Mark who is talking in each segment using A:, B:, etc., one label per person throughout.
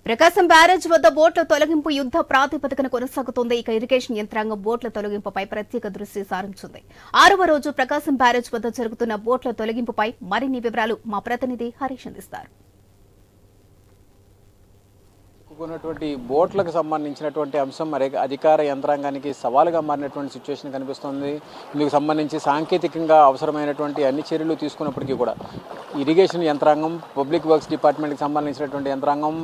A: ప్రకాశం barrage వద్ద బోట్ల తొలగింపు యుద్ధ ప్రాతిపదికన కొనసాగుతోంది. ఇక ఇరిగేషన్ యంత్రాంగం బోట్ల తొలగింపుపై ప్రత్యేక దృష్టి సారించింది. 6వ రోజు ప్రకాశం బ్యారేజ్ వద్ద జరుగుతున్న బోట్ల తొలగింపుపై మరిన్ని వివరాలు మా ప్రతినిధి హరీష్ అందిస్తారు.
B: బోట్లకు సంబంధించినటువంటి అంశం మరి అధికార యంత్రాంగానికి సవాలుగా మారినటువంటి సిచ్యువేషన్ కనిపిస్తుంది. ఇందుకు సంబంధించి సాంకేతికంగా అవసరమైనటువంటి అన్ని చర్యలు తీసుకున్నప్పటికీ కూడా ఇరిగేషన్ యంత్రాంగం, పబ్లిక్ వర్క్స్ డిపార్ట్మెంట్కి సంబంధించినటువంటి యంత్రాంగం,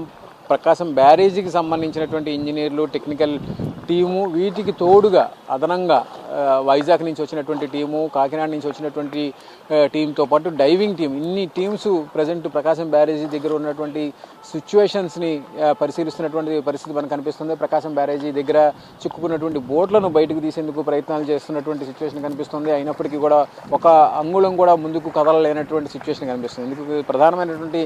B: ప్రకాశం బ్యారేజీకి సంబంధించినటువంటి ఇంజనీర్లు, టెక్నికల్ టీము, వీటికి తోడుగా అదనంగా వైజాగ్ నుంచి వచ్చినటువంటి టీము, కాకినాడ నుంచి వచ్చినటువంటి టీంతో పాటు డైవింగ్ టీం, ఇన్ని టీమ్స్ ప్రజెంట్ ప్రకాశం బ్యారేజీ దగ్గర ఉన్నటువంటి సిచ్యువేషన్స్ని పరిశీలిస్తున్నటువంటి పరిస్థితి మనకు కనిపిస్తుంది. ప్రకాశం బ్యారేజీ దగ్గర చిక్కుకున్నటువంటి బోట్లను బయటకు తీసేందుకు ప్రయత్నాలు చేస్తున్నటువంటి సిచ్యువేషన్ కనిపిస్తుంది. అయినప్పటికీ కూడా ఒక అంగుళం కూడా ముందుకు కదలలేనటువంటి సిచ్యువేషన్ కనిపిస్తుంది. ఇందుకు ప్రధానమైనటువంటి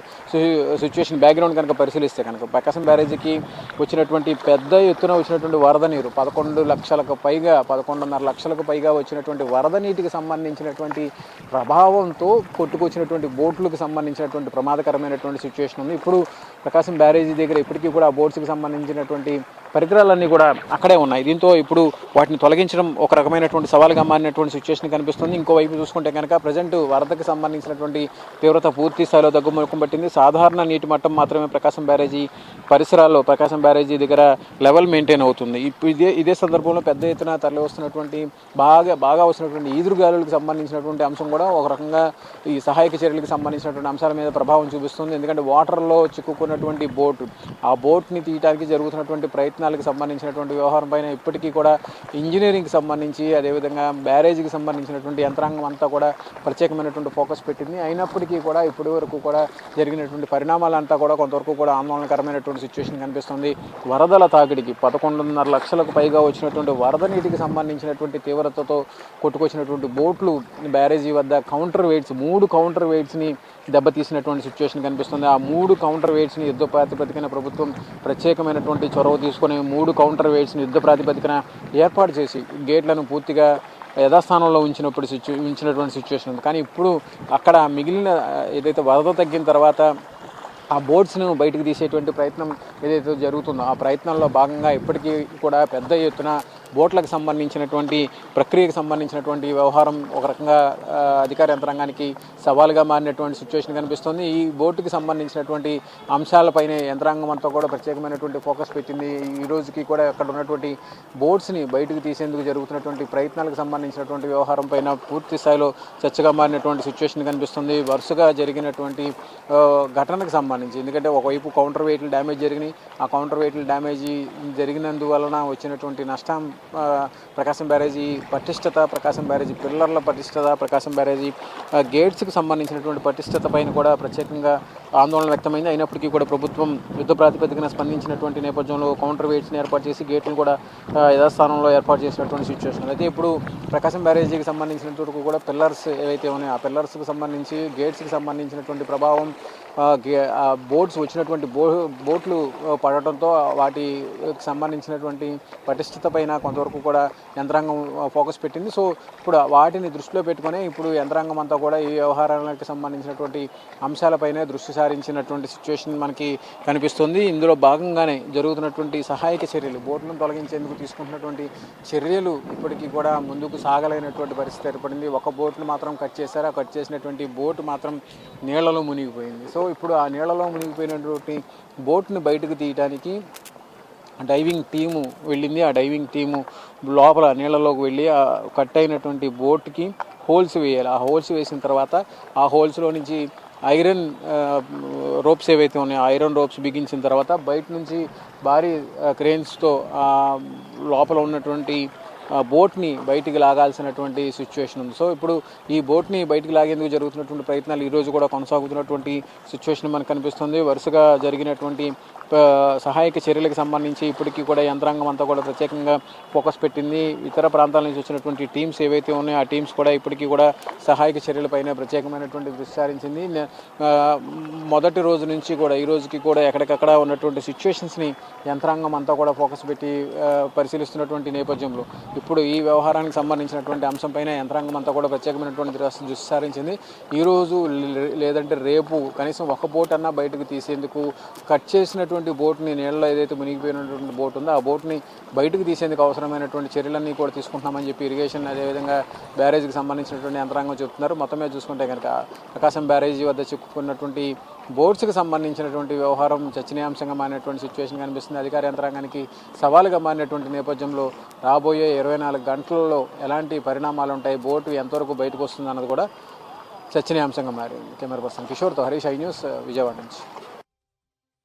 B: సిచ్యువేషన్ బ్యాక్గ్రౌండ్ కనుక పరిశీలిస్తే కనుక ప్రకాశం బ్యారేజీకి వచ్చినటువంటి పెద్ద ఎత్తున వచ్చినటువంటి వరద నీరు 11 లక్షలకు పైగా 11.5 లక్షలకు పైగా వచ్చినటువంటి వరద నీటికి సంబంధించినటువంటి ప్రభావంతో కొట్టుకొచ్చినటువంటి బోట్లకు సంబంధించినటువంటి ప్రమాదకరమైనటువంటి సిచ్యువేషన్ ఉంది. ఇప్పుడు ప్రకాశం బ్యారేజీ దగ్గర ఇప్పటికీ కూడా ఆ బోట్స్కి సంబంధించినటువంటి పరికరాలన్నీ కూడా అక్కడే ఉన్నాయి. దీంతో ఇప్పుడు వాటిని తొలగించడం ఒక రకమైనటువంటి సవాలుగా మారినటువంటి సిచ్యువేషన్ కనిపిస్తుంది. ఇంకోవైపు చూసుకుంటే కనుక ప్రజెంట్ వరదకు సంబంధించినటువంటి తీవ్రత పూర్తి స్థాయిలో తగ్గుముఖం పట్టింది. సాధారణ నీటి మట్టం మాత్రమే ప్రకాశం బ్యారేజీ పరిసరాల్లో ప్రకాశం బ్యారేజీ దగ్గర లెవెల్ మెయింటైన్ అవుతుంది. ఇప్పుడు ఇదే సందర్భంలో పెద్ద ఎత్తున తరలి వస్తున్నటువంటి బాగా వస్తున్నటువంటి ఈదురుగాలులకు సంబంధించినటువంటి అంశం కూడా ఒక రకంగా ఈ సహాయక చర్యలకు సంబంధించినటువంటి అంశాల మీద ప్రభావం చూపిస్తుంది. ఎందుకంటే వాటర్లో చిక్కుకున్నటువంటి ఆ బోట్ని తీయడానికి జరుగుతున్నటువంటి ప్రయత్నాలకు సంబంధించినటువంటి వ్యవహారం పైన ఇప్పటికీ కూడా ఇంజనీరింగ్కి సంబంధించి, అదేవిధంగా బ్యారేజీకి సంబంధించినటువంటి యంత్రాంగం అంతా కూడా ప్రత్యేకమైనటువంటి ఫోకస్ పెట్టింది. అయినప్పటికీ కూడా ఇప్పటి వరకు కూడా జరిగినటువంటి పరిణామాలంతా కూడా కొంతవరకు కూడా ఆందోళనకరమైనటువంటి సిచ్యువేషన్ కనిపిస్తుంది. వరదల తాకిడికి 11.5 లక్షలకు పైగా వచ్చినటువంటి వరద నీటికి సంబంధించినటువంటి తీవ్రతతో కొట్టుకొచ్చినటువంటి బోట్లు బ్యారేజీ వద్ద 3 కౌంటర్ వెయిట్స్ని దెబ్బతీసినటువంటి సిచ్యువేషన్ కనిపిస్తుంది. ఆ 3 కౌంటర్ వెయిట్స్ని యుద్ధ ప్రాతిపదికన ప్రభుత్వం ప్రత్యేకమైనటువంటి చొరవ తీసుకొని 3 కౌంటర్ వెయిట్స్ని యుద్ధ ప్రాతిపదికన ఏర్పాటు చేసి గేట్లను పూర్తిగా యథాస్థానంలో ఉంచినటువంటి సిచ్యువేషన్ ఉంది. కానీ ఇప్పుడు అక్కడ మిగిలిన ఏదైతే వరద తగ్గిన తర్వాత ఆ బోట్స్ను బయటకు తీసేటువంటి ప్రయత్నం ఏదైతే జరుగుతుందో ఆ ప్రయత్నంలో భాగంగా ఇప్పటికీ కూడా పెద్ద ఎత్తున బోట్లకు సంబంధించినటువంటి ప్రక్రియకు సంబంధించినటువంటి వ్యవహారం ఒక రకంగా అధికార యంత్రాంగానికి సవాలుగా మారినటువంటి సిచ్యువేషన్ కనిపిస్తుంది. ఈ బోటుకి సంబంధించినటువంటి అంశాలపైనే యంత్రాంగం అంతా కూడా ప్రత్యేకమైనటువంటి ఫోకస్ పెట్టింది. ఈ రోజుకి కూడా అక్కడ ఉన్నటువంటి బోట్స్ని బయటకు తీసేందుకు జరుగుతున్నటువంటి ప్రయత్నాలకు సంబంధించినటువంటి వ్యవహారం పైన పూర్తి స్థాయిలో చర్చగా మారినటువంటి సిచ్యువేషన్ కనిపిస్తుంది. వరుసగా జరిగినటువంటి ఘటనకు సంబంధించి, ఎందుకంటే ఒకవైపు కౌంటర్ వెయిట్లు డ్యామేజ్ జరిగినాయి. ఆ కౌంటర్ వెయిట్లు డ్యామేజీ జరిగినందువలన వచ్చినటువంటి నష్టం, ప్రకాశం బ్యారేజీ పటిష్టత, ప్రకాశం బ్యారేజీ పిల్లర్ల పటిష్టత, ప్రకాశం బ్యారేజీ గేట్స్కి సంబంధించినటువంటి పటిష్టత పైన కూడా ప్రత్యేకంగా ఆందోళన వ్యక్తమైంది. అయినప్పటికీ కూడా ప్రభుత్వం యుద్ధ ప్రాతిపదికన స్పందించినటువంటి నేపథ్యంలో కౌంటర్ వెయిట్స్ని ఏర్పాటు చేసి గేట్లను కూడా యథాస్థానంలో ఏర్పాటు చేసినటువంటి సిచ్యువేషన్. అయితే ఇప్పుడు ప్రకాశం బ్యారేజీకి సంబంధించినంత వరకు కూడా పిల్లర్స్ ఏవైతే ఉన్నాయో ఆ పిల్లర్స్కి సంబంధించి, గేట్స్కి సంబంధించినటువంటి ప్రభావం, బోట్స్ వచ్చినటువంటి బోట్లు పడటంతో వాటికి సంబంధించినటువంటి పటిష్టత పైన కొంతవరకు కూడా యంత్రాంగం ఫోకస్ పెట్టింది. సో ఇప్పుడు వాటిని దృష్టిలో పెట్టుకుని ఇప్పుడు యంత్రాంగం అంతా కూడా ఈ వ్యవహారాలకు సంబంధించినటువంటి అంశాలపైనే దృష్టి సారించినటువంటి సిచ్యువేషన్ మనకి కనిపిస్తుంది. ఇందులో భాగంగానే జరుగుతున్నటువంటి సహాయక చర్యలు, బోట్లను తొలగించేందుకు తీసుకుంటున్నటువంటి చర్యలు ఇప్పటికీ కూడా ముందుకు సాగలేనటువంటి పరిస్థితి ఏర్పడింది. ఒక బోట్ను మాత్రం కట్ చేశారు. ఆ కట్ చేసినటువంటి బోట్ మాత్రం నీళ్లలో మునిగిపోయింది. సో ఇప్పుడు ఆ నీళ్లలో మునిగిపోయినటువంటి బోట్ను బయటకు తీయడానికి డైవింగ్ టీము వెళ్ళింది. ఆ డైవింగ్ టీము లోపల నీళ్ళలోకి వెళ్ళి ఆ కట్ అయినటువంటి బోట్కి హోల్స్ వేయాలి. ఆ హోల్స్ వేసిన తర్వాత ఆ హోల్స్లో నుంచి ఐరన్ రోప్స్ ఏవైతే ఉన్నాయో ఐరన్ రోప్స్ బిగించిన తర్వాత బయట నుంచి భారీ క్రేన్స్తో లోపల ఉన్నటువంటి బోట్ని బయటికి లాగాల్సినటువంటి సిచ్యువేషన్ ఉంది. సో ఇప్పుడు ఈ బోట్ని బయటికి లాగేందుకు జరుగుతున్నటువంటి ప్రయత్నాలు ఈరోజు కూడా కొనసాగుతున్నటువంటి సిచ్యువేషన్ మనకు కనిపిస్తుంది. వరుసగా జరిగినటువంటి సహాయక చర్యలకు సంబంధించి ఇప్పటికీ కూడా యంత్రాంగం అంతా కూడా ప్రత్యేకంగా ఫోకస్ పెట్టింది. ఇతర ప్రాంతాల నుంచి వచ్చినటువంటి టీమ్స్ ఏవైతే ఉన్నాయో ఆ టీమ్స్ కూడా ఇప్పటికీ కూడా సహాయక చర్యలపైన ప్రత్యేకమైనటువంటి దృష్టి సారించింది. మొదటి రోజు నుంచి కూడా ఈ రోజుకి కూడా ఎక్కడికక్కడ ఉన్నటువంటి సిచ్యువేషన్స్ని యంత్రాంగం అంతా కూడా ఫోకస్ పెట్టి పరిశీలిస్తున్నటువంటి నేపథ్యంలో ఇప్పుడు ఈ వ్యవహారానికి సంబంధించినటువంటి అంశంపైన యంత్రాంగం అంతా కూడా ప్రత్యేకమైనటువంటి దృష్టి సారించింది. ఈరోజు లేదంటే రేపు కనీసం ఒక బోట్ అన్నా బయటకు తీసేందుకు కట్ చేసినటువంటి ఉన్నటువంటి బోట్ని, నీళ్ళలో ఏదైతే మునిగిపోయినటువంటి బోట్ ఉందో ఆ బోట్ని బయటకు తీసేందుకు అవసరమైనటువంటి చర్యలన్నీ కూడా తీసుకుంటున్నామని చెప్పి ఇరిగేషన్ అదేవిధంగా బ్యారేజ్కి సంబంధించినటువంటి యంత్రాంగం చెప్తున్నారు. మొత్తం మీద చూసుకుంటే కనుక ప్రకాశం బ్యారేజీ వద్ద చిక్కుకున్నటువంటి బోట్స్కి సంబంధించినటువంటి వ్యవహారం చర్చనీయాంశంగా మారినటువంటి సిచ్యువేషన్ కనిపిస్తుంది. అధికార యంత్రాంగానికి సవాలుగా మారినటువంటి నేపథ్యంలో రాబోయే 24 గంటలలో ఎలాంటి పరిణామాలు ఉంటాయి, బోటు ఎంతవరకు బయటకు వస్తుంది అన్నది కూడా చర్చనీయాంశంగా మారింది. కెమెరా పర్సన్ కిషోర్తో హరీష్, ఐ న్యూస్, విజయవాడ నుంచి.